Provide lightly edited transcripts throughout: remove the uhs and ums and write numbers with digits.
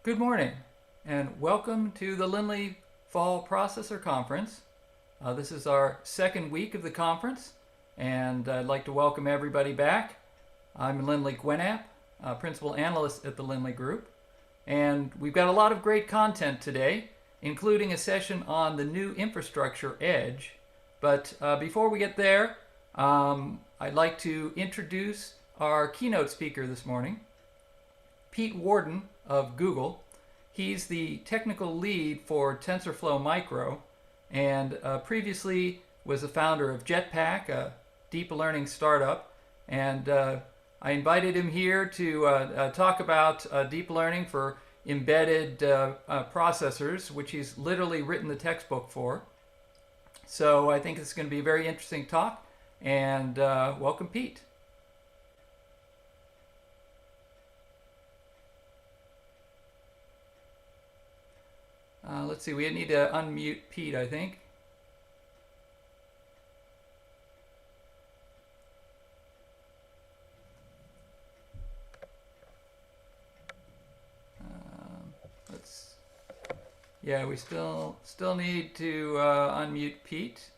Good morning, and welcome to the Linley Fall Processor Conference. This is our second week of the conference, and I'd like to welcome everybody back. I'm Linley Gwenapp, Principal Analyst at the Linley Group, and we've got a lot of great content today, including a session on the new infrastructure edge. But before we get there, I'd like to introduce our keynote speaker this morning, Pete Warden of Google. He's the technical lead for TensorFlow Micro, and previously was the founder of Jetpack, a deep learning startup. And I invited him here to talk about deep learning for embedded processors, which he's literally written the textbook for. So I think it's going to be a very interesting talk, and welcome, Pete. Let's see, we need to unmute Pete, I think. Yeah, we still need to unmute Pete.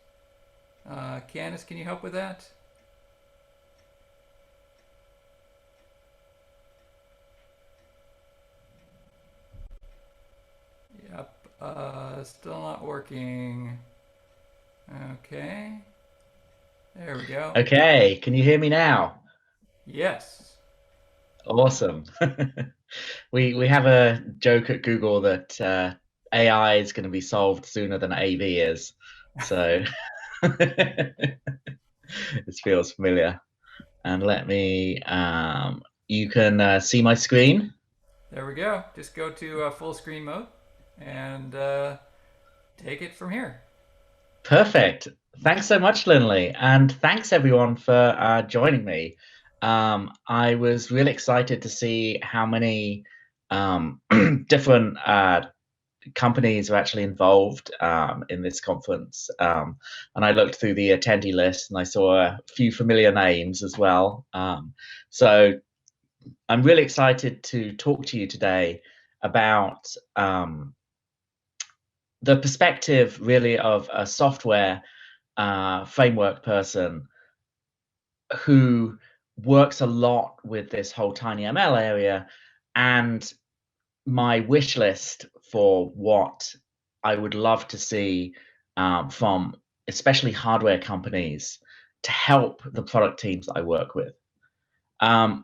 Candice, can you help with that? Yep, still not working. Okay, there we go. Okay, can you hear me now? Yes. Awesome. We have a joke at Google that AI is going to be solved sooner than AV is. So this feels familiar. And let me, you can see my screen. There we go. Just go to full screen mode and take it from here. Perfect. Thanks so much, Linley. And thanks everyone for joining me. I was really excited to see how many different companies are actually involved in this conference. And I looked through the attendee list and I saw a few familiar names as well. So I'm really excited to talk to you today about the perspective really of a software framework person who works a lot with this whole TinyML area, and my wish list for what I would love to see from especially hardware companies to help the product teams that I work with. And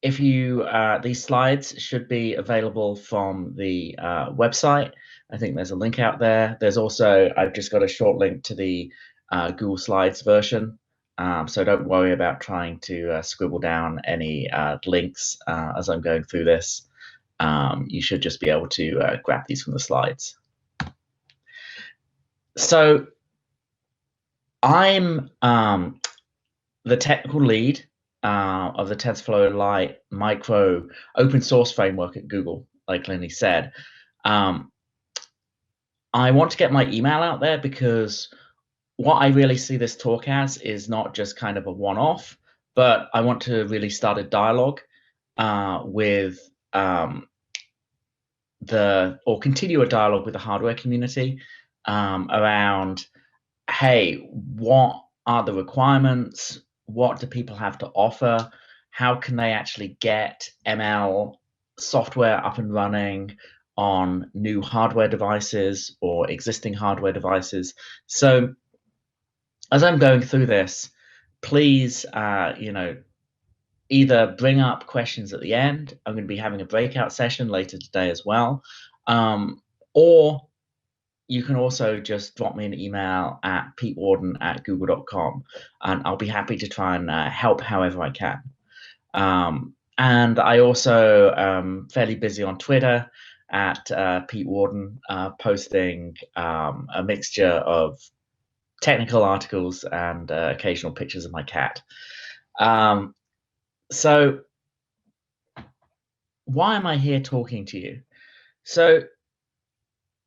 if you, these slides should be available from the website. I think there's a link out there. There's also, I've just got a short link to the Google Slides version. So don't worry about trying to scribble down any links as I'm going through this. You should just be able to grab these from the slides. So I'm the technical lead of the TensorFlow Lite micro open source framework at Google, like Linley said. I want to get my email out there because what I really see this talk as is not just kind of a one-off, but I want to really start a dialogue with continue a dialogue with the hardware community around, hey, what are the requirements? What do people have to offer? How can they actually get ML software up and running on new hardware devices or existing hardware devices? So as I'm going through this, please, either bring up questions at the end. I'm going to be having a breakout session later today as well. Or you can also just drop me an email at petewarden@google.com, and I'll be happy to try and help however I can. And I also am fairly busy on Twitter at Pete Warden, posting a mixture of technical articles and occasional pictures of my cat. So why am I here talking to you? So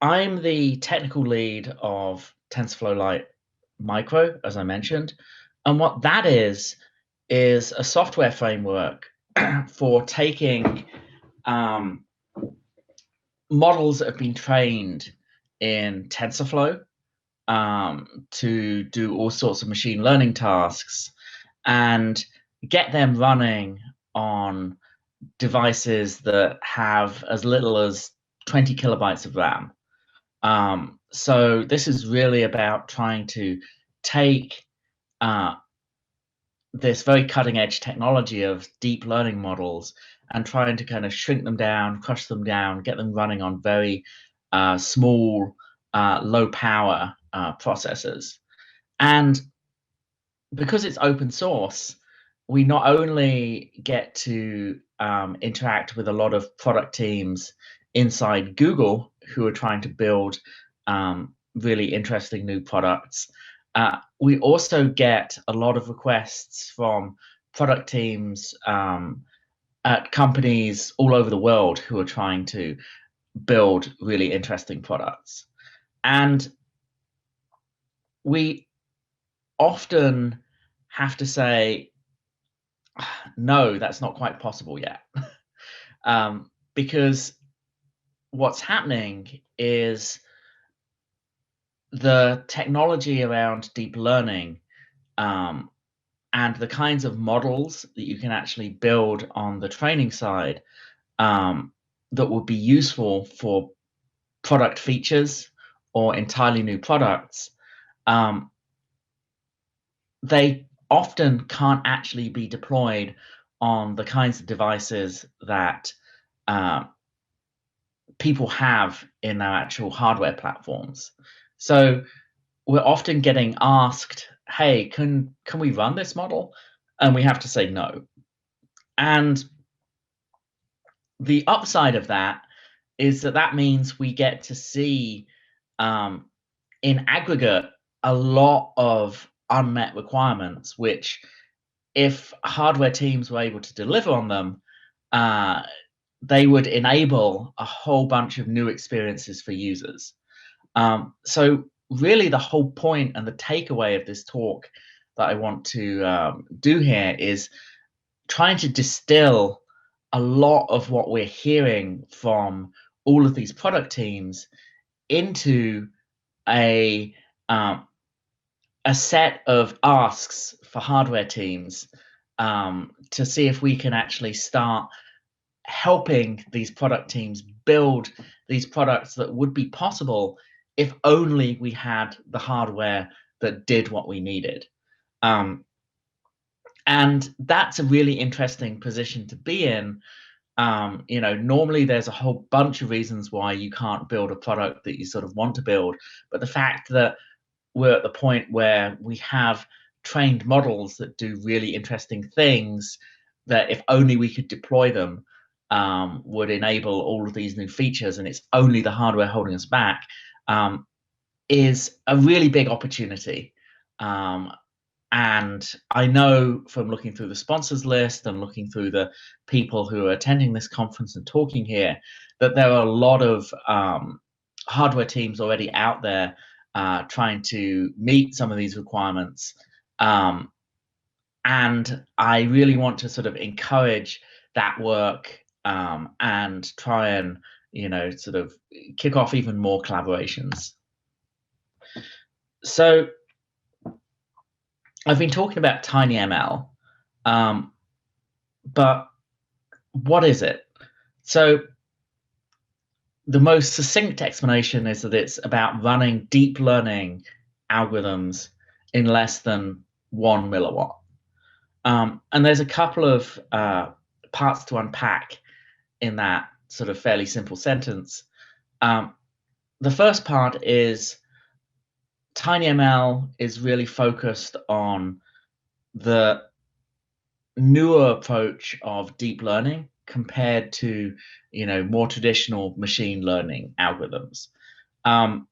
I'm the technical lead of TensorFlow Lite Micro, as I mentioned. And what that is a software framework for taking models that have been trained in TensorFlow to do all sorts of machine learning tasks and get them running on devices that have as little as 20 kilobytes of RAM. So this is really about trying to take this very cutting edge technology of deep learning models and trying to kind of shrink them down, crush them down, get them running on very small, low power processors. And because it's open source, we not only get to interact with a lot of product teams inside Google who are trying to build really interesting new products, we also get a lot of requests from product teams at companies all over the world who are trying to build really interesting products. And we often have to say, no, that's not quite possible yet. Because what's happening is the technology around deep learning and the kinds of models that you can actually build on the training side that would be useful for product features or entirely new products, they often can't actually be deployed on the kinds of devices that people have in their actual hardware platforms. So we're often getting asked, hey, can we run this model? And we have to say no. And the upside of that is that means we get to see in aggregate a lot of unmet requirements, which if hardware teams were able to deliver on them, they would enable a whole bunch of new experiences for users. So really the whole point and the takeaway of this talk that I want to do here is trying to distill a lot of what we're hearing from all of these product teams into a set of asks for hardware teams to see if we can actually start helping these product teams build these products that would be possible if only we had the hardware that did what we needed. And that's a really interesting position to be in. Normally there's a whole bunch of reasons why you can't build a product that you sort of want to build, but the fact that we're at the point where we have trained models that do really interesting things that if only we could deploy them would enable all of these new features, and it's only the hardware holding us back, is a really big opportunity. And I know from looking through the sponsors list and looking through the people who are attending this conference and talking here, that there are a lot of hardware teams already out there trying to meet some of these requirements. And I really want to sort of encourage that work and try and, sort of kick off even more collaborations. So I've been talking about TinyML, but what is it? So the most succinct explanation is that it's about running deep learning algorithms in less than 1 milliwatt. And there's a couple of parts to unpack in that sort of fairly simple sentence. The first part is TinyML is really focused on the newer approach of deep learning compared to, more traditional machine learning algorithms. And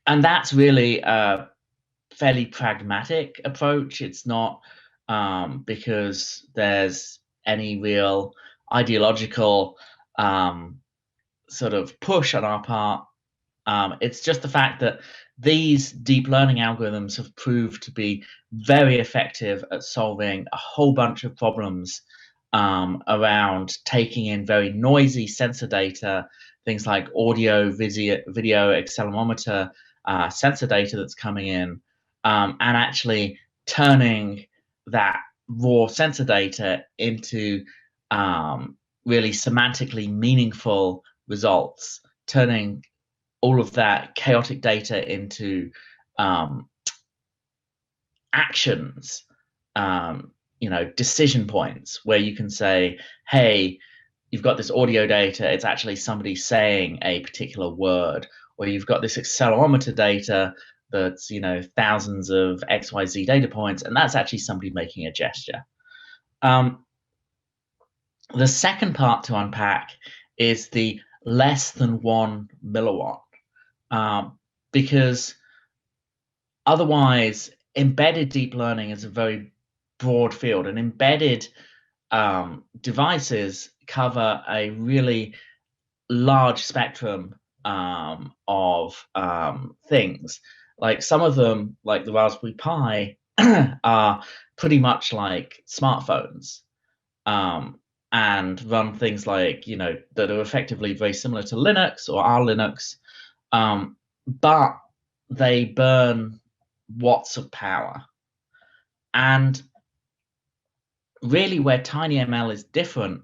that's really a fairly pragmatic approach. It's not because there's any real ideological sort of push on our part. It's just the fact that these deep learning algorithms have proved to be very effective at solving a whole bunch of problems around taking in very noisy sensor data, things like audio, video accelerometer sensor data that's coming in, and actually turning that raw sensor data into really semantically meaningful results, turning all of that chaotic data into actions, decision points where you can say, hey, you've got this audio data, it's actually somebody saying a particular word, or you've got this accelerometer data that's, thousands of XYZ data points, and that's actually somebody making a gesture. The second part to unpack is the less than 1 milliwatt, because otherwise, embedded deep learning is a very broad field, and embedded devices cover a really large spectrum of things. Like some of them, like the Raspberry Pi, are pretty much like smartphones, and run things like, that are effectively very similar to Linux or our Linux, but they burn watts of power. And really where TinyML is different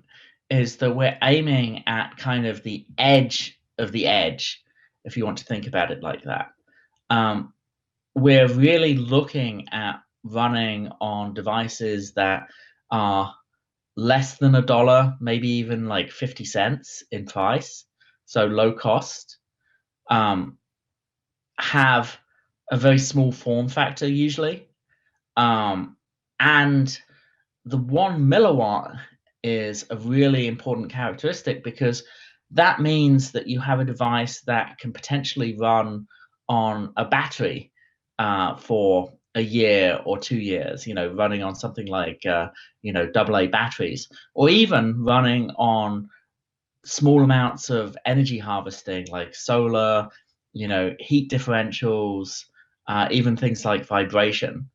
is that we're aiming at kind of the edge of the edge, if you want to think about it like that. We're really looking at running on devices that are less than $1, maybe even like 50 cents in price, so low cost, have a very small form factor usually, and the 1 milliwatt is a really important characteristic because that means that you have a device that can potentially run on a battery for a year or 2 years, running on something like, AA batteries, or even running on small amounts of energy harvesting like solar, heat differentials, even things like vibration.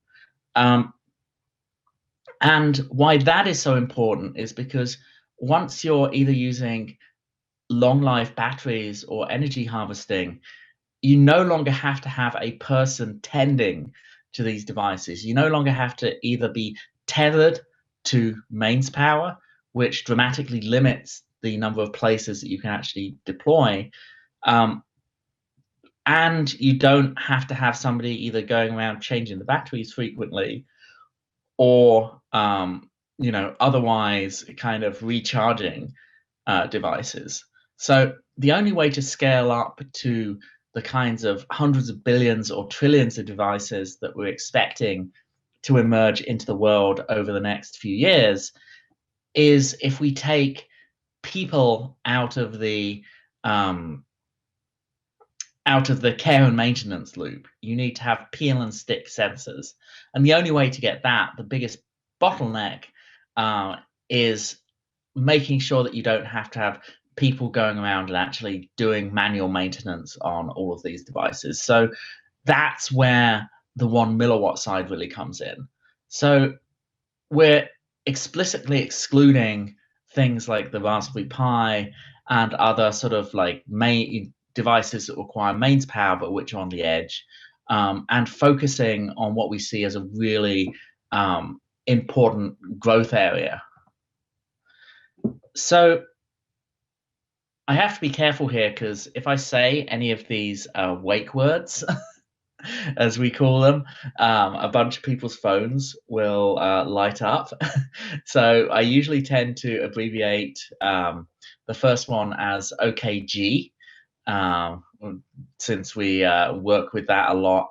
And why that is so important is because once you're either using long life batteries or energy harvesting, you no longer have to have a person tending to these devices. You no longer have to either be tethered to mains power, which dramatically limits the number of places that you can actually deploy. And you don't have to have somebody either going around changing the batteries frequently or otherwise kind of recharging devices. So the only way to scale up to the kinds of hundreds of billions or trillions of devices that we're expecting to emerge into the world over the next few years is if we take people out of the care and maintenance loop. You need to have peel and stick sensors. And the only way to get that, the biggest bottleneck, is making sure that you don't have to have people going around and actually doing manual maintenance on all of these devices. So that's where the 1 milliwatt side really comes in. So we're explicitly excluding things like the Raspberry Pi and other sort of like main devices that require mains power but which are on the edge, and focusing on what we see as a really important growth area. So I have to be careful here because if I say any of these wake words, as we call them, a bunch of people's phones will light up. So I usually tend to abbreviate the first one as OKG, since we work with that a lot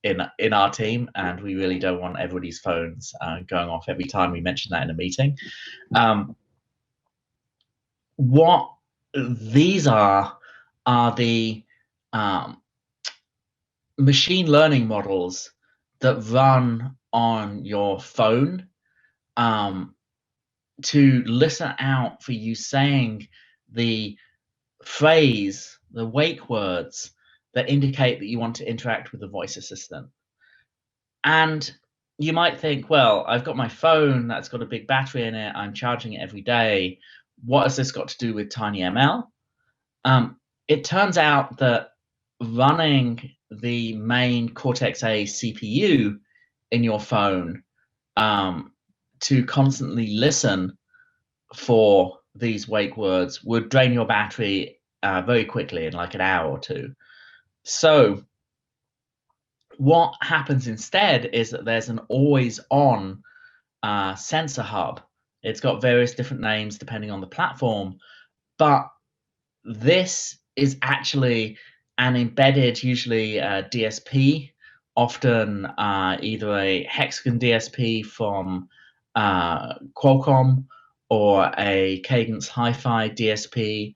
in our team, and we really don't want everybody's phones going off every time we mention that in a meeting. What these are the machine learning models that run on your phone to listen out for you saying the phrase, the wake words that indicate that you want to interact with the voice assistant. And you might think, well, I've got my phone that's got a big battery in it. I'm charging it every day. What has this got to do with TinyML? It turns out that running the main Cortex-A CPU in your phone to constantly listen for these wake words would drain your battery very quickly in like an hour or two. So what happens instead is that there's an always-on sensor hub. It's got various different names depending on the platform, but this is actually an embedded, usually DSP, often either a hexagon DSP from Qualcomm or a Cadence Hi-Fi DSP,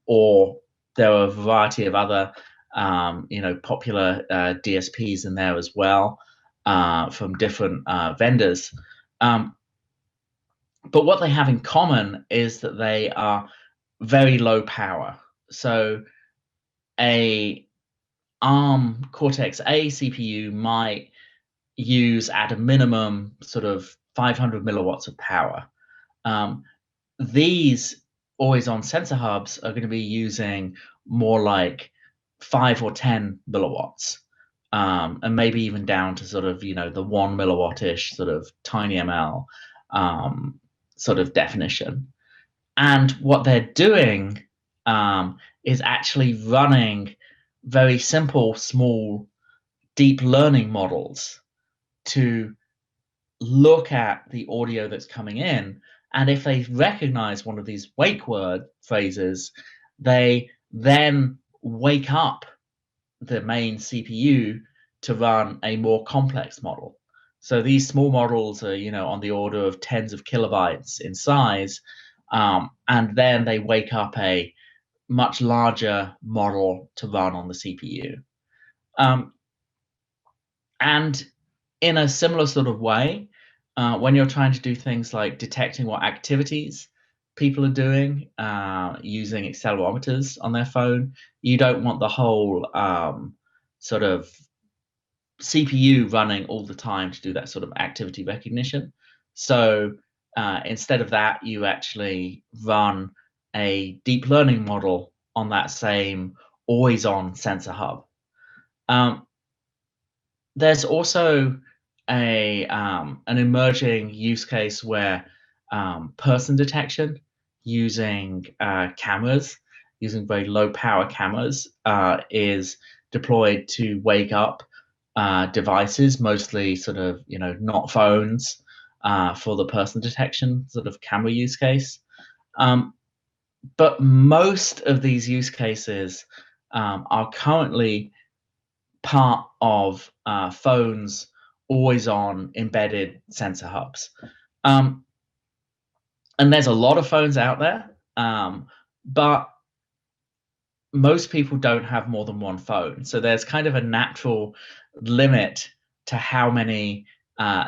or there are a variety of other popular DSPs in there as well from different vendors. But what they have in common is that they are very low power. So a ARM Cortex-A CPU might use at a minimum sort of 500 milliwatts of power. These always-on sensor hubs are going to be using more like 5 or 10 milliwatts, and maybe even down to sort of the 1 milliwatt-ish sort of TinyML sort of definition. And what they're doing is actually running very simple, small, deep learning models to look at the audio that's coming in. And if they recognize one of these wake word phrases, they then wake up the main CPU to run a more complex model. So these small models are, on the order of tens of kilobytes in size, and then they wake up a much larger model to run on the CPU. And in a similar sort of way, when you're trying to do things like detecting what activities people are doing using accelerometers on their phone, you don't want the whole sort of CPU running all the time to do that sort of activity recognition. So instead of that, you actually run a deep learning model on that same always-on sensor hub. There's also an emerging use case where person detection using cameras, using very low power cameras, is deployed to wake up devices, mostly sort of not phones, for the person detection sort of camera use case. But most of these use cases are currently part of phones always on embedded sensor hubs. And there's a lot of phones out there, but most people don't have more than one phone. So there's kind of a natural limit to how many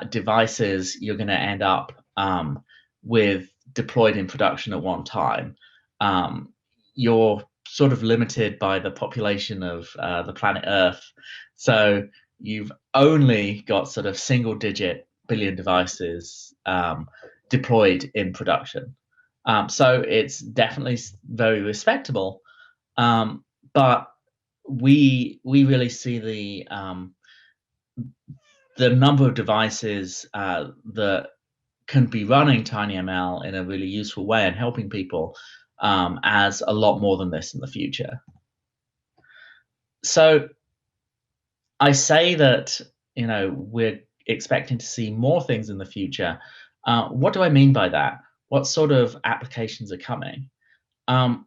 devices you're going to end up with deployed in production at one time. You're sort of limited by the population of the planet Earth. So you've only got sort of single-digit billion devices deployed in production. So it's definitely very respectable. But we really see the number of devices that can be running TinyML in a really useful way and helping people as a lot more than this in the future. So I say that we're expecting to see more things in the future. What do I mean by that? What sort of applications are coming? And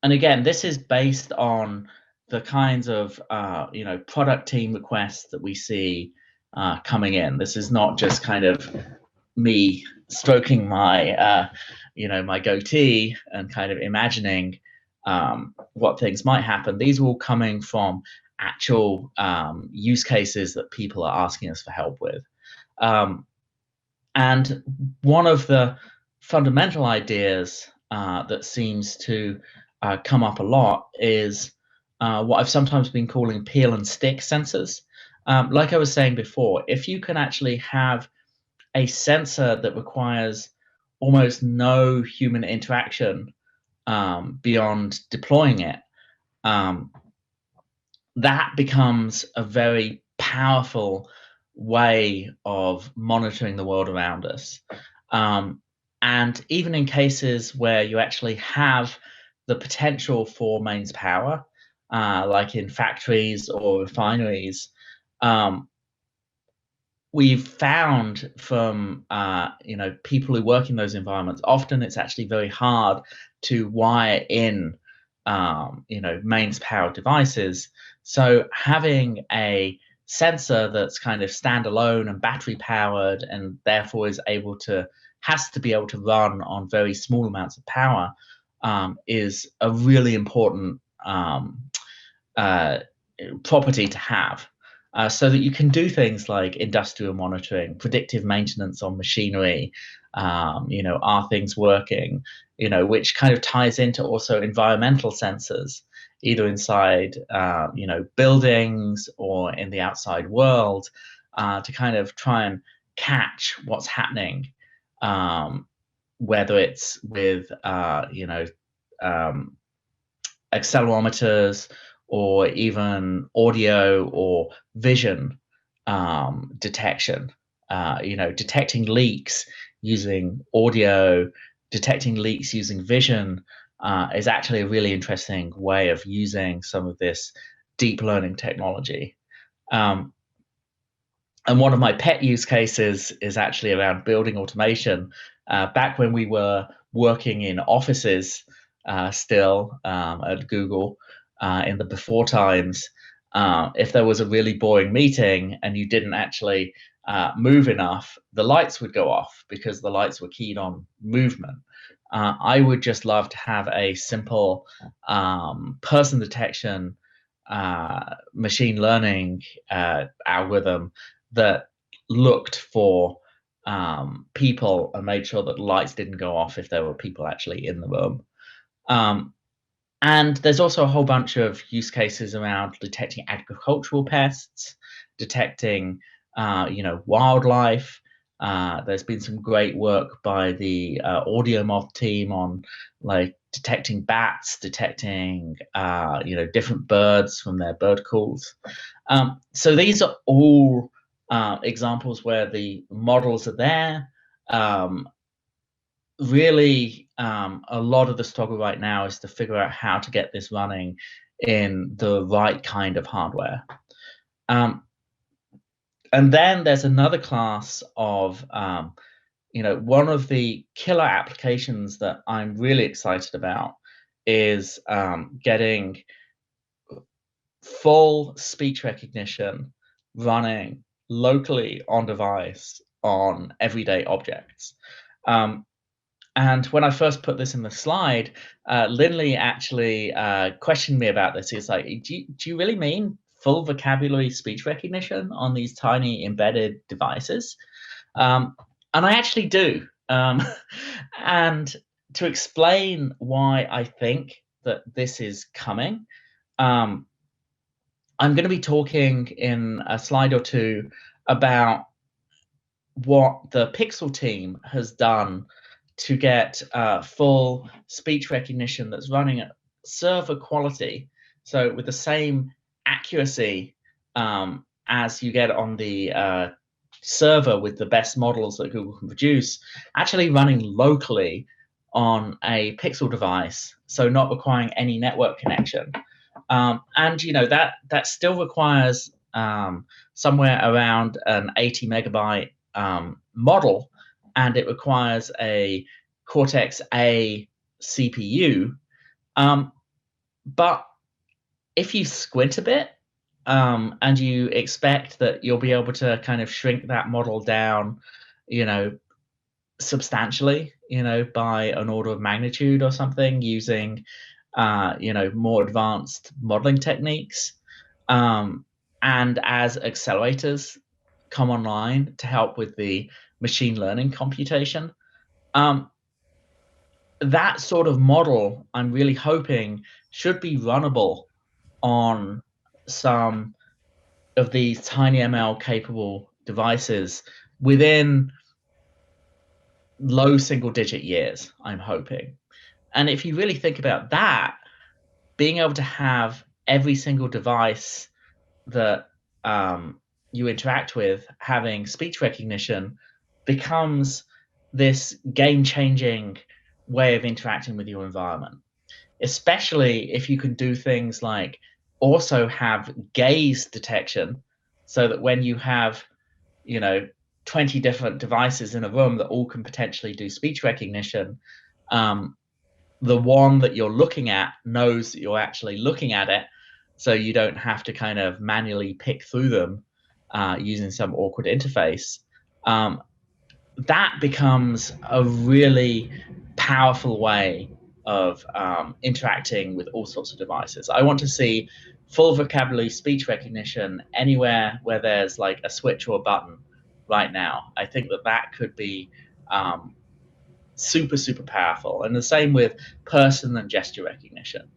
again, this is based on the kinds of product team requests that we see coming in. This is not just kind of me stroking my my goatee and kind of imagining what things might happen. These are all coming from actual use cases that people are asking us for help with. And one of the fundamental ideas that seems to come up a lot is what I've sometimes been calling peel and stick sensors. Like I was saying before, if you can actually have a sensor that requires almost no human interaction beyond deploying it, that becomes a very powerful way of monitoring the world around us. And even in cases where you actually have the potential for mains power, like in factories or refineries, we've found from people who work in those environments, often it's actually very hard to wire in mains powered devices. So having a sensor that's kind of standalone and battery powered and therefore has to be able to run on very small amounts of power is a really important uh, property to have. So that you can do things like industrial monitoring, predictive maintenance on machinery, are things working, which kind of ties into also environmental sensors, either inside, buildings or in the outside world, to kind of try and catch what's happening, whether it's with, accelerometers or even audio or vision detection. Detecting leaks using audio, detecting leaks using vision is actually a really interesting way of using some of this deep learning technology. And one of my pet use cases is actually around building automation. Back when we were working in offices still at Google in the before times, if there was a really boring meeting and you didn't actually move enough, the lights would go off because the lights were keyed on movement. I would just love to have a simple person detection machine learning algorithm that looked for people and made sure that lights didn't go off if there were people actually in the room. And there's also a whole bunch of use cases around detecting agricultural pests, detecting, wildlife. There's been some great work by the AudioMoth team on like detecting bats, detecting, different birds from their bird calls. So these are all examples where the models are there. Really, a lot of the struggle right now is to figure out how to get this running in the right kind of hardware. And then there's another class of, one of the killer applications that I'm really excited about is getting full speech recognition running locally on device on everyday objects. And when I first put this in the slide, Linley actually questioned me about this. He's like, do you really mean full vocabulary speech recognition on these tiny embedded devices? And I actually do. And to explain why I think that this is coming, I'm going to be talking in a slide or two about what the Pixel team has done to get full speech recognition that's running at server quality. So with the same accuracy as you get on the server with the best models that Google can produce, actually running locally on a Pixel device, so not requiring any network connection. And that still requires somewhere around an 80 megabyte model, and it requires a Cortex A CPU. But if you squint a bit and you expect that you'll be able to kind of shrink that model down, substantially, by an order of magnitude or something using, more advanced modeling techniques. And as accelerators come online to help with the machine learning computation, that sort of model, I'm really hoping, should be runnable on some of these TinyML capable devices within low single-digit years, I'm hoping. And if you really think about that, being able to have every single device that you interact with having speech recognition becomes this game-changing way of interacting with your environment, especially if you can do things like also have gaze detection, so that when you have 20 different devices in a room that all can potentially do speech recognition, the one that you're looking at knows that you're actually looking at it, so you don't have to kind of manually pick through them using some awkward interface. That becomes a really powerful way of interacting with all sorts of devices. I want to see full vocabulary speech recognition anywhere where there's like a switch or a button right now. I think that could be super, super powerful. And the same with person and gesture recognition.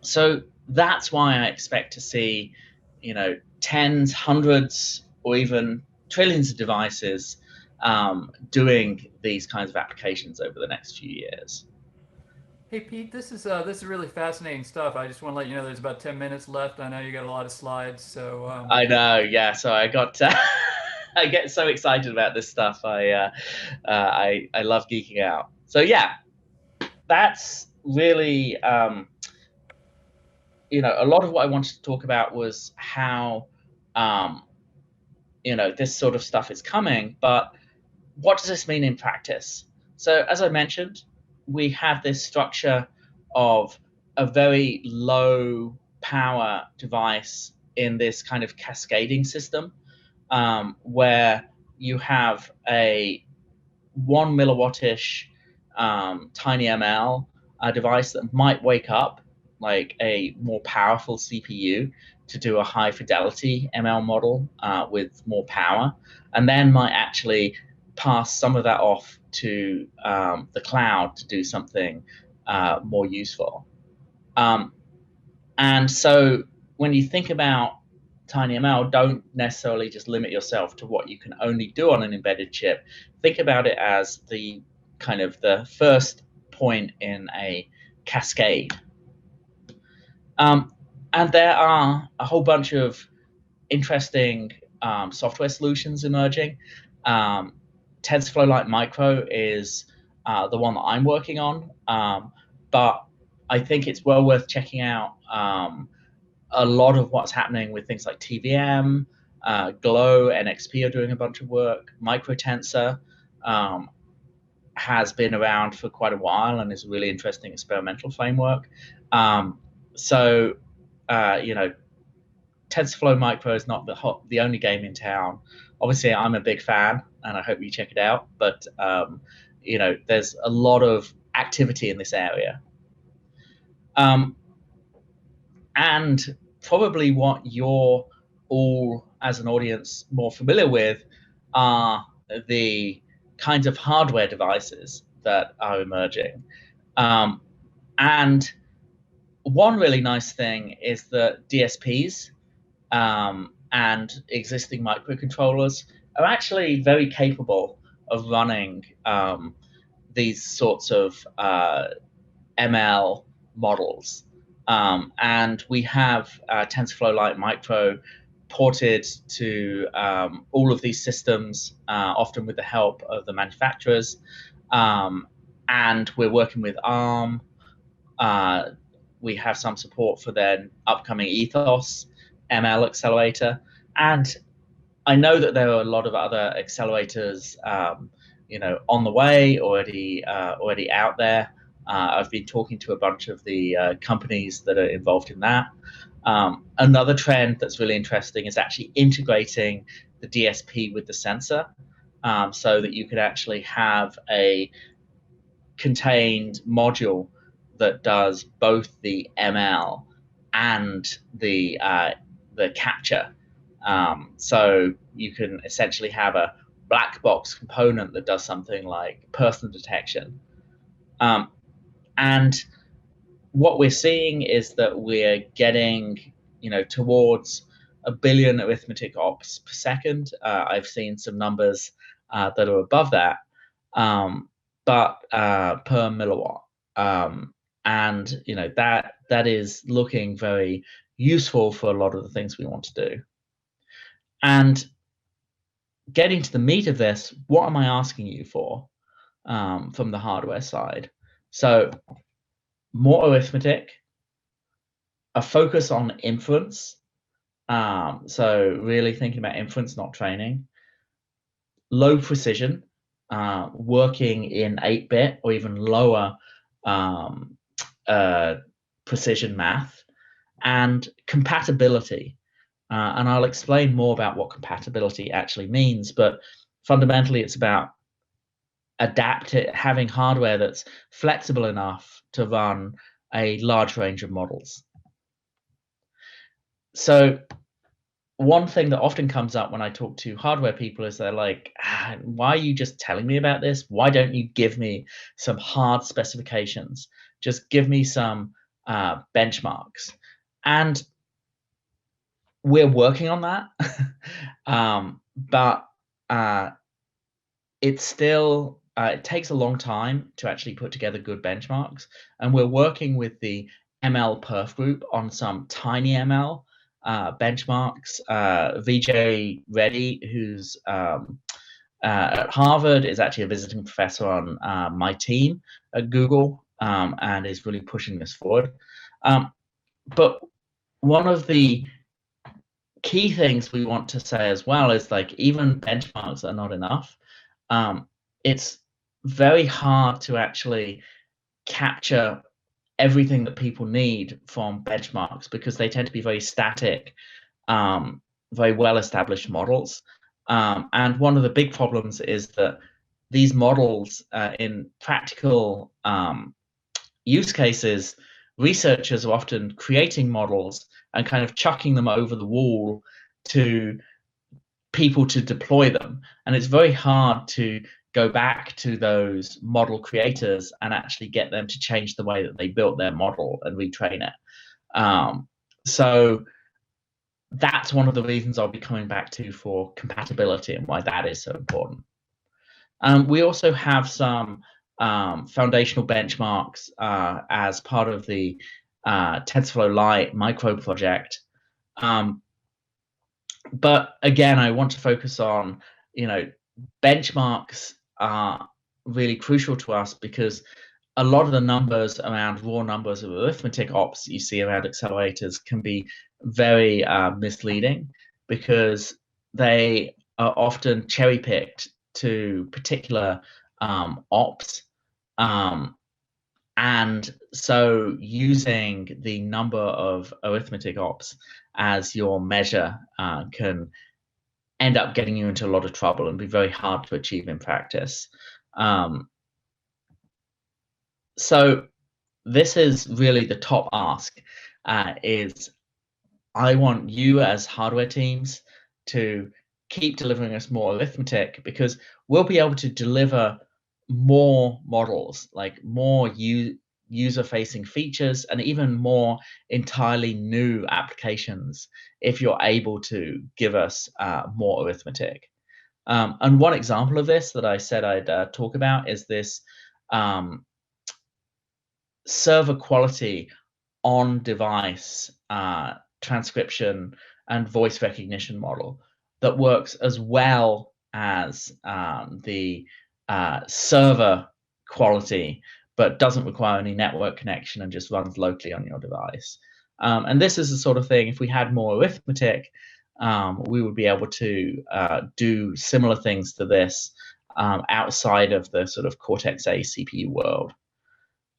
So that's why I expect to see, tens, hundreds, or even trillions of devices doing these kinds of applications over the next few years. Hey Pete, this is really fascinating stuff. I just want to let you know there's about 10 minutes left. I know you got a lot of slides, so I know, yeah. So I got I get so excited about this stuff. I love geeking out. So yeah, that's really a lot of what I wanted to talk about was how this sort of stuff is coming, but what does this mean in practice? So as I mentioned, we have this structure of a very low power device in this kind of cascading system, where you have a 1 milliwatt-ish TinyML device that might wake up like a more powerful CPU to do a high fidelity ML model with more power, and then might actually pass some of that off to the cloud to do something more useful. And so when you think about TinyML, don't necessarily just limit yourself to what you can only do on an embedded chip. Think about it as the kind of the first point in a cascade. And there are a whole bunch of interesting software solutions emerging. TensorFlow Lite Micro is the one that I'm working on, but I think it's well worth checking out a lot of what's happening with things like TVM, Glow, NXP are doing a bunch of work. MicroTensor has been around for quite a while and is a really interesting experimental framework. So TensorFlow Micro is not the only game in town. Obviously, I'm a big fan, and I hope you check it out. But there's a lot of activity in this area. And probably what you're all, as an audience, more familiar with are the kinds of hardware devices that are emerging. And one really nice thing is that DSPs and existing microcontrollers are actually very capable of running these sorts of ML models. And we have TensorFlow Lite Micro ported to all of these systems, often with the help of the manufacturers. And we're working with ARM. We have some support for their upcoming Ethos ML accelerator. And I know that there are a lot of other accelerators on the way, already out there. I've been talking to a bunch of the companies that are involved in that. Another trend that's really interesting is actually integrating the DSP with the sensor, so that you could actually have a contained module that does both the ML and the capture. So you can essentially have a black box component that does something like person detection. And what we're seeing is that we're getting towards 1 billion arithmetic ops per second. I've seen some numbers that are above that, but per milliwatt. And that is looking very useful for a lot of the things we want to do. And getting to the meat of this, what am I asking you for from the hardware side? So more arithmetic, a focus on inference. So really thinking about inference, not training. Low precision, working in 8-bit or even lower precision math, and compatibility. And I'll explain more about what compatibility actually means, but fundamentally it's about having hardware that's flexible enough to run a large range of models. So one thing that often comes up when I talk to hardware people is they're like, why are you just telling me about this? Why don't you give me some hard specifications? Just give me some benchmarks. And we're working on that, but it's still, it takes a long time to actually put together good benchmarks. And we're working with the ML Perf group on some TinyML benchmarks. VJ Reddy, who's at Harvard, is actually a visiting professor on my team at Google, and is really pushing this forward. But one of the key things we want to say as well is, like, even benchmarks are not enough. It's very hard to actually capture everything that people need from benchmarks because they tend to be very static, very well-established models. And one of the big problems is that these models, in practical use cases, researchers are often creating models and kind of chucking them over the wall to people to deploy them. And it's very hard to go back to those model creators and actually get them to change the way that they built their model and retrain it. So that's one of the reasons I'll be coming back to for compatibility and why that is so important. We also have some foundational benchmarks as part of the TensorFlow Lite micro project. But again, I want to focus on, benchmarks are really crucial to us because a lot of the numbers around raw numbers of arithmetic ops you see around accelerators can be very misleading because they are often cherry-picked to particular ops. And so using the number of arithmetic ops as your measure can end up getting you into a lot of trouble and be very hard to achieve in practice. So this is really the top ask, is I want you as hardware teams to keep delivering us more arithmetic because we'll be able to deliver more models, like more user-facing features and even more entirely new applications if you're able to give us more arithmetic. And one example of this that I said I'd talk about is this server quality on-device transcription and voice recognition model that works as well as the server quality, but doesn't require any network connection and just runs locally on your device. And this is the sort of thing, if we had more arithmetic, we would be able to do similar things to this outside of the sort of Cortex-A CPU world.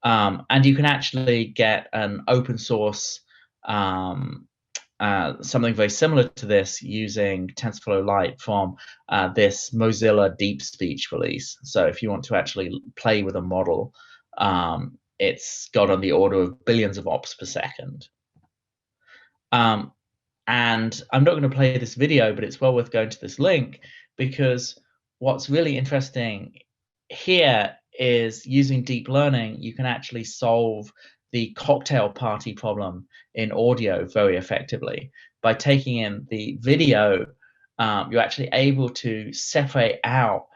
And you can actually get an open source something very similar to this using TensorFlow Lite from this Mozilla Deep Speech release. So if you want to actually play with a model, it's got on the order of billions of ops per second. And I'm not going to play this video, but it's well worth going to this link because what's really interesting here is using deep learning, you can actually solve the cocktail party problem in audio very effectively. By taking in the video, you're actually able to separate out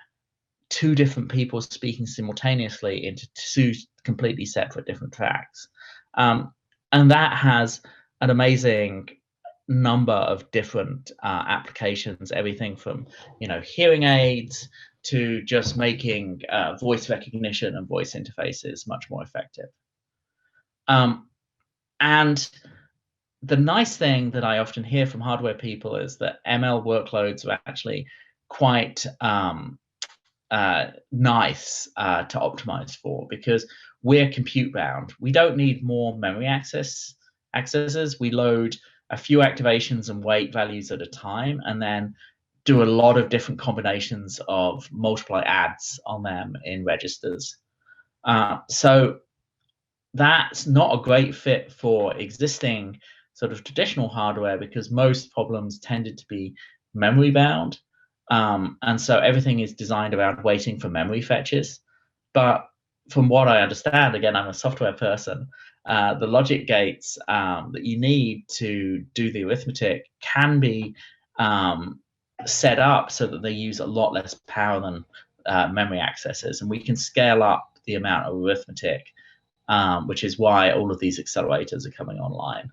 two different people speaking simultaneously into two completely separate different tracks. And that has an amazing number of different applications, everything from hearing aids to just making voice recognition and voice interfaces much more effective. And the nice thing that I often hear from hardware people is that ML workloads are actually quite nice to optimize for, because we're compute bound. We don't need more memory accesses. We load a few activations and weight values at a time, and then do a lot of different combinations of multiply adds on them in registers. So that's not a great fit for existing sort of traditional hardware, because most problems tended to be memory bound. And so everything is designed around waiting for memory fetches. But from what I understand, again, I'm a software person, the logic gates that you need to do the arithmetic can be set up so that they use a lot less power than memory accesses. And we can scale up the amount of arithmetic, which is why all of these accelerators are coming online.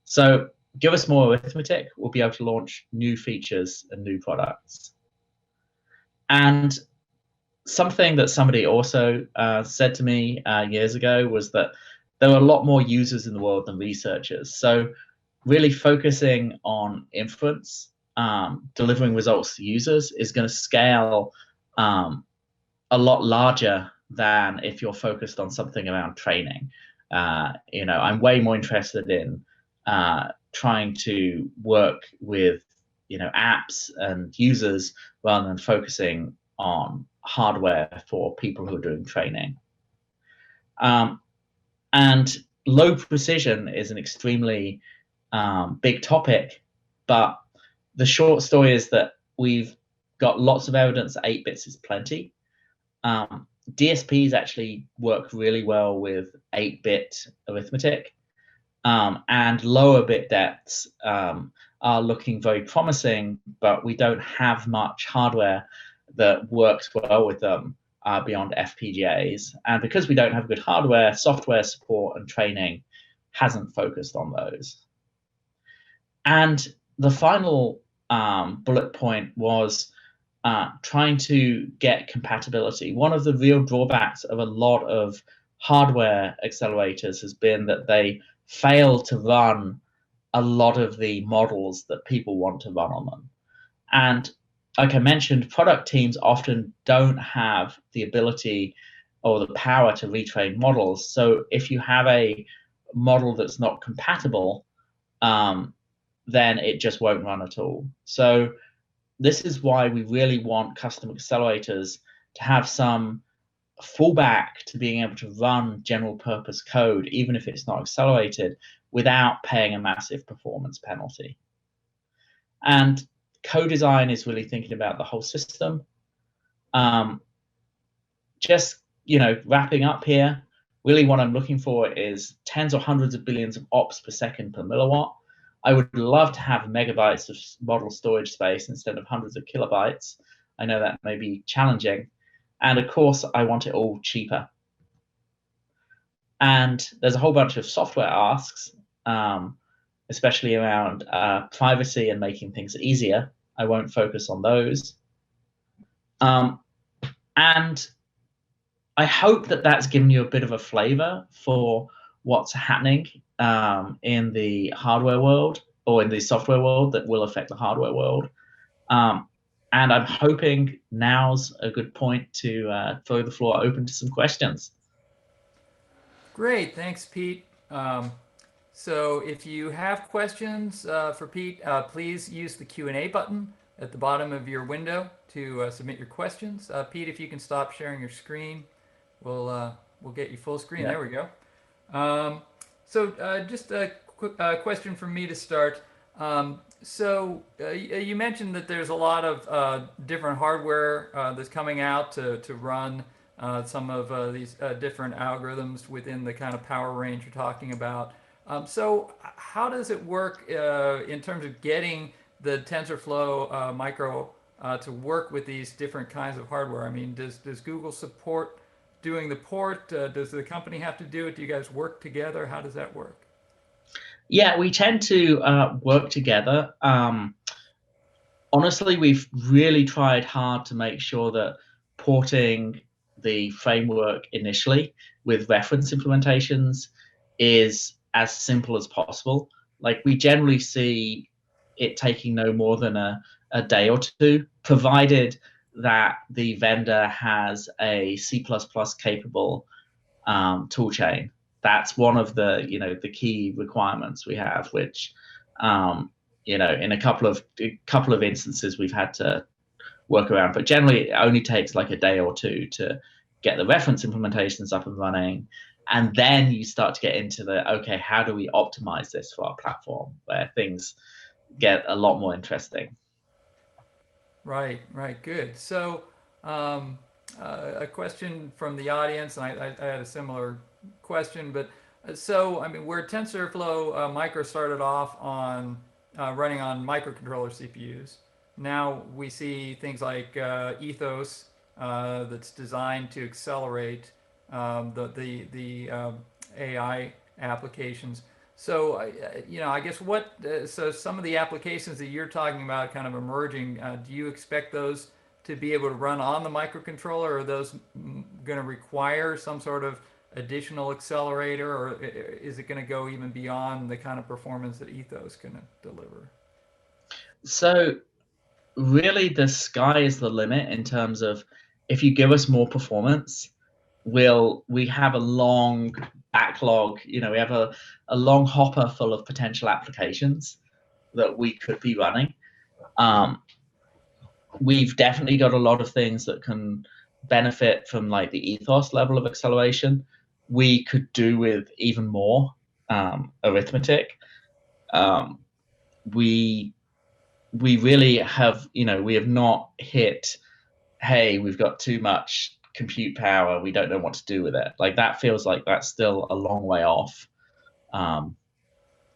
So give us more arithmetic, we'll be able to launch new features and new products. And something that somebody also said to me years ago was that there are a lot more users in the world than researchers. So really focusing on inference, delivering results to users, is going to scale a lot larger than if you're focused on something around training. I'm way more interested in trying to work with apps and users rather than focusing on hardware for people who are doing training. And low precision is an extremely big topic, but the short story is that we've got lots of evidence that 8 bits is plenty. DSPs actually work really well with 8-bit arithmetic, and lower bit depths are looking very promising, but we don't have much hardware that works well with them beyond FPGAs. And because we don't have good hardware, software support and training hasn't focused on those. And the final bullet point was trying to get compatibility. One of the real drawbacks of a lot of hardware accelerators has been that they fail to run a lot of the models that people want to run on them. And like I mentioned, product teams often don't have the ability or the power to retrain models. So if you have a model that's not compatible, then it just won't run at all. So this is why we really want custom accelerators to have some fallback to being able to run general purpose code, even if it's not accelerated, without paying a massive performance penalty. And Codesign is really thinking about the whole system. Just wrapping up here, really what I'm looking for is tens or hundreds of billions of ops per second per milliwatt. I would love to have megabytes of model storage space instead of hundreds of kilobytes. I know that may be challenging. And of course, I want it all cheaper. And there's a whole bunch of software asks, especially around privacy and making things easier. I won't focus on those. And I hope that that's given you a bit of a flavor for what's happening in the hardware world, or in the software world, that will affect the hardware world. And I'm hoping now's a good point to throw the floor open to some questions. Great, thanks, Pete. So if you have questions for Pete, please use the Q&A button at the bottom of your window to submit your questions. Pete, if you can stop sharing your screen, we'll get you full screen. Yeah. There we go. So just a quick question from me to start. So you mentioned that there's a lot of different hardware that's coming out to run some of these different algorithms within the kind of power range you're talking about. So how does it work in terms of getting the TensorFlow micro to work with these different kinds of hardware? I mean, does Google support doing the port? Does the company have to do it? Do you guys work together? How does that work? Yeah, we tend to work together. Honestly, we've really tried hard to make sure that porting the framework initially with reference implementations is as simple as possible. Like, we generally see it taking no more than a day or two, provided that the vendor has a C++ capable toolchain. That's one of the the key requirements we have, which in a couple of instances we've had to work around, but generally it only takes like a day or two to get the reference implementations up and running, and then you start to get into the okay, how do we optimize this for our platform, where things get a lot more interesting. Right, right, good. So, um, a question from the audience, and I had a similar question, but so I mean, where TensorFlow Micro started off on running on microcontroller CPUs, now we see things like Ethos that's designed to accelerate the AI applications. So, I guess so some of the applications that you're talking about kind of emerging, do you expect those to be able to run on the microcontroller, or are those going to require some sort of additional accelerator, or is it going to go even beyond the kind of performance that Ethos can deliver? So really the sky is the limit in terms of if you give us more performance, we have a long backlog, we have a long hopper full of potential applications that we could be running. We've definitely got a lot of things that can benefit from like the Ethos level of acceleration. We could do with even more arithmetic. We we really have, we have not hit, hey, we've got too much compute power, we don't know what to do with it. Like, that feels like that's still a long way off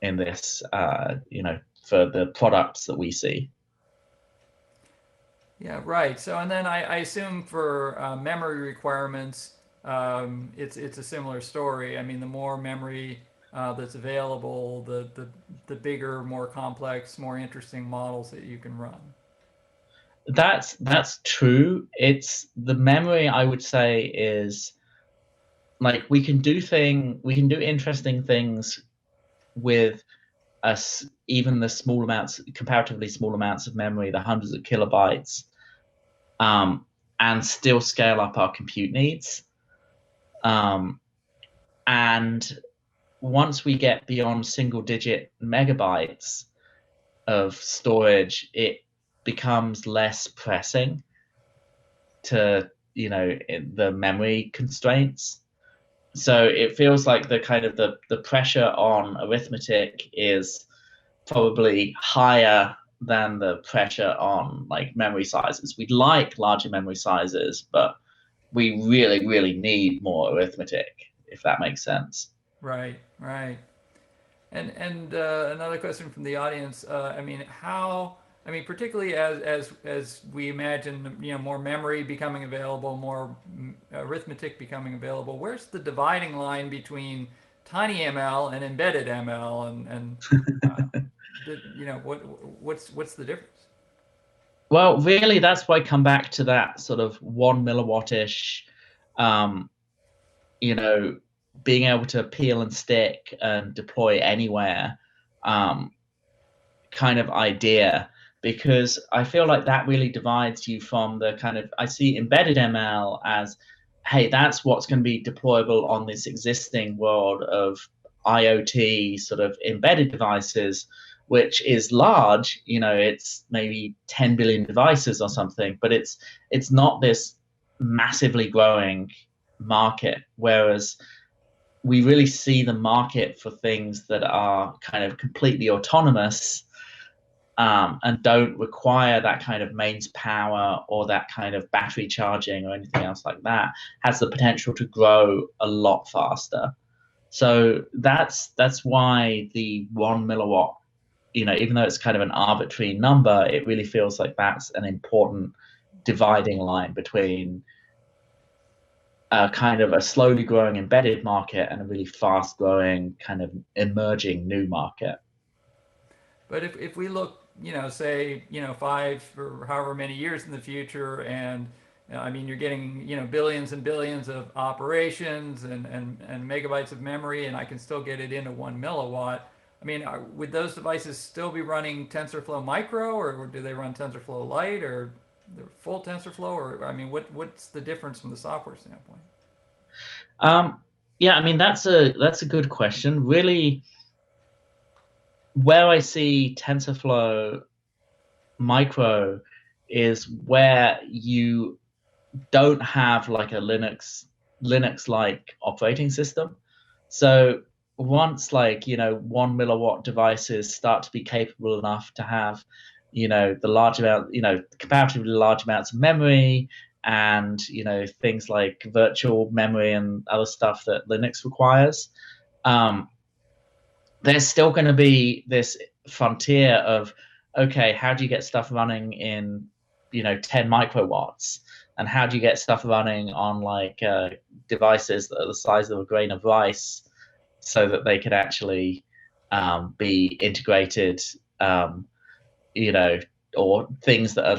in this, for the products that we see. Yeah, right. So, and then I assume for memory requirements, it's a similar story. I mean, the more memory that's available, the bigger, more complex, more interesting models that you can run. That's true. It's the memory, I would say, is like we can do interesting things with us, even the small amounts, comparatively small amounts of memory, the hundreds of kilobytes, and still scale up our compute needs. And once we get beyond single digit megabytes of storage, it becomes less pressing to, the memory constraints. So it feels like the kind of the pressure on arithmetic is probably higher than the pressure on like memory sizes. We'd like larger memory sizes, but we really, really need more arithmetic, if that makes sense. Right, right. And another question from the audience. I mean, how? I mean, particularly as we imagine, more memory becoming available, more arithmetic becoming available. Where's the dividing line between TinyML and embedded ML, and uh, what's the difference? Well, really, that's why I come back to that sort of 1 milliwatt-ish, um, you know, being able to peel and stick and deploy anywhere, um, kind of idea, because I feel like that really divides you from the kind of, I see embedded ML as, hey, that's what's going to be deployable on this existing world of IoT sort of embedded devices, which is large. It's maybe 10 billion devices or something, but it's not this massively growing market. Whereas we really see the market for things that are kind of completely autonomous and don't require that kind of mains power or that kind of battery charging or anything else like that, has the potential to grow a lot faster. So that's why the 1 milliwatt, even though it's kind of an arbitrary number, it really feels like that's an important dividing line between kind of a slowly growing embedded market and a really fast growing kind of emerging new market. But if we look, say, 5 or however many years in the future, and I mean, you're getting, billions and billions of operations and megabytes of memory, and I can still get it into 1 milliwatt. I mean, would those devices still be running TensorFlow Micro, or do they run TensorFlow Lite, or the full TensorFlow, or I mean, what's the difference from the software standpoint? Yeah, I mean that's a good question. Really, where I see TensorFlow Micro is where you don't have like a Linux-like operating system. So once 1 milliwatt devices start to be capable enough to have, the large amount, comparatively large amounts of memory and, things like virtual memory and other stuff that Linux requires, there's still going to be this frontier of, okay, how do you get stuff running in 10 microwatts, and how do you get stuff running on devices that are the size of a grain of rice so that they could actually be integrated, or things that are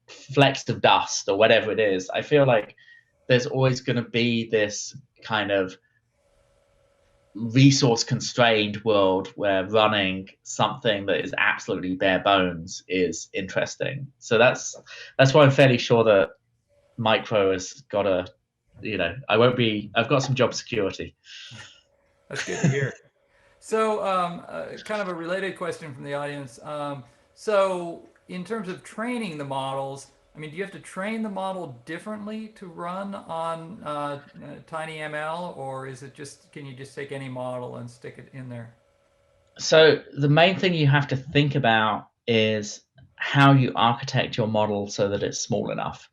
flecks of dust or whatever it is. I feel like there's always going to be this kind of resource constrained world where running something that is absolutely bare bones is interesting. So that's why I'm fairly sure that Micro has got I've got some job security. That's good to hear. So, kind of a related question from the audience. So, in terms of training the models, I mean, do you have to train the model differently to run on TinyML, or is it just, can you just take any model and stick it in there? So the main thing you have to think about is how you architect your model so that it's small enough.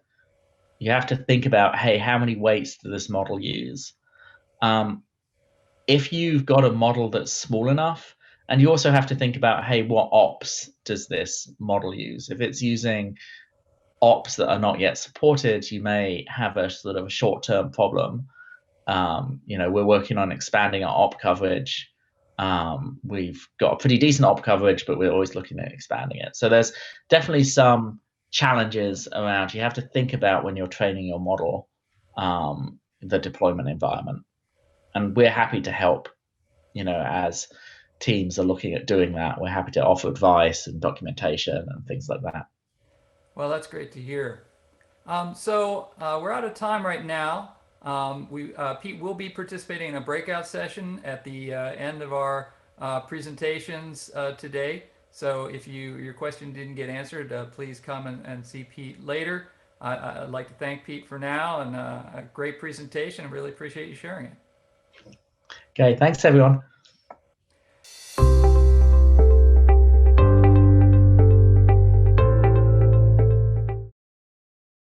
You have to think about, hey, how many weights does this model use? If you've got a model that's small enough, and you also have to think about, hey, what ops does this model use? If it's using ops that are not yet supported, you may have a sort of a short-term problem. We're working on expanding our op coverage. We've got a pretty decent op coverage, but we're always looking at expanding it. So there's definitely some challenges around. You have to think about when you're training your model, the deployment environment. And we're happy to help, as teams are looking at doing that. We're happy to offer advice and documentation and things like that. Well, that's great to hear. So we're out of time right now. Pete will be participating in a breakout session at the end of our presentations today. So if your question didn't get answered, please come and see Pete later. I'd like to thank Pete for now, and a great presentation. I really appreciate you sharing it. Okay, thanks everyone.